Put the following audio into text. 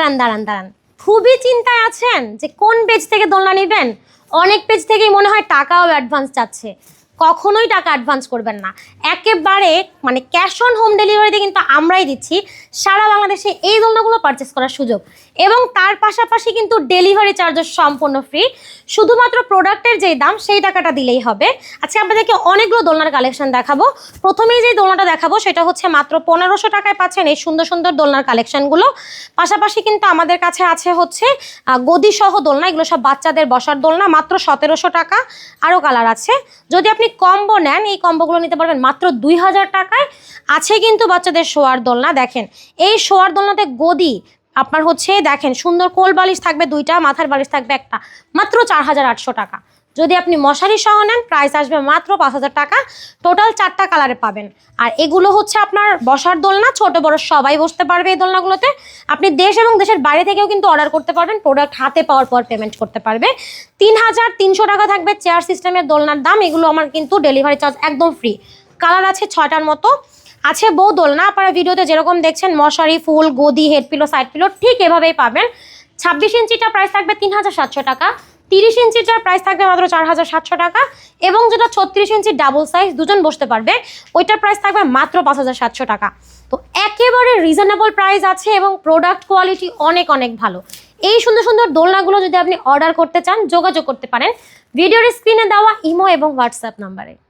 দাঁড়ান দাঁড়ান দাঁড়ান, খুবই চিন্তায় আছেন যে কোন পেজ থেকে দোলনা নেবেন। অনেক পেজ থেকেই মনে হয় টাকাও অ্যাডভান্স চাচ্ছে। কখনোই টাকা অ্যাডভান্স করবেন না, একেবারে মানে ক্যাশ অন হোম ডেলিভারিতে কিন্তু আমরাই দিচ্ছি সারা বাংলাদেশে এই দোলনাগুলো পারচেস করার সুযোগ। এবং তার পাশাপাশি কিন্তু ডেলিভারি চার্জেস সম্পূর্ণ ফ্রি, শুধুমাত্র প্রোডাক্টের যেই দাম সেই টাকাটা দিলেই হবে। আজকে আপনাদেরকে অনেকগুলো দোলনার কালেকশন দেখাবো। প্রথমেই যে দোলনাটা দেখাবো সেটা হচ্ছে মাত্র 1500 টাকায় পাচ্ছেন এই সুন্দর সুন্দর দোলনার কালেকশনগুলো। পাশাপাশি কিন্তু আমাদের কাছে আছে হচ্ছে গদি সহ দোলনা, এগুলো সব বাচ্চাদের বসার দোলনা, মাত্র 1700 টাকা। আরও কালার আছে, যদি আপনি কম্বো নেন এই কম্বোগুলো নিতে পারবেন মাত্র 2000 টাকায়। আছে কিন্তু বাচ্চাদের শোয়ার দোলনা, দেখেন এই শোয়ার দোলনাতে গদি আপনার হচ্ছে দেখেন সুন্দর কোল বালিশ থাকবে দুইটা, মাথার বালিশ থাকবে একটা, মাত্র 4800 টাকা। যদি আপনি মশারি সহ নেন প্রাইস আসবে মাত্র 5000 টাকা। টোটাল 4টা কালারে পাবেন। আর এগুলো হচ্ছে আপনার বসার দোলনা, ছোট বড় সবাই বসতে পারবে এই দোলনাগুলোতে। আপনি দেশ এবং দেশের বাইরে থেকেও কিন্তু অর্ডার করতে পারবেন, প্রোডাক্ট হাতে পাওয়ার পর পেমেন্ট করতে পারবে। 3300 টাকা থাকবে চেয়ার সিস্টেমের দোলনার দাম। এগুলো আমার কিন্তু ডেলিভারি চার্জ একদম ফ্রি। কালার আছে 6টার মতো। আছে বউ দোলনা, আপনারা ভিডিওতে যেরকম দেখছেন মশারি, ফুল, গদি, হেড পিলো, সাইড পিলো ঠিক এভাবেই পাবেন। 26 ইঞ্চিটা প্রাইস থাকবে 3700 টাকা। 30 ইঞ্চিটার প্রাইস থাকবে মাত্র 4700 টাকা। এবং যেটা 36 ইঞ্চি ডাবল সাইজ দুজন বসতে পারবে ওইটার প্রাইস থাকবে মাত্র 5700 টাকা। তো একেবারে রিজনেবল প্রাইস আছে এবং প্রোডাক্ট কোয়ালিটি অনেক অনেক ভালো। এই সুন্দর সুন্দর দোলনাগুলো যদি আপনি অর্ডার করতে চান যোগাযোগ করতে পারেন ভিডিওর স্ক্রিনে দেওয়া ইমো এবং হোয়াটসঅ্যাপ নাম্বারে।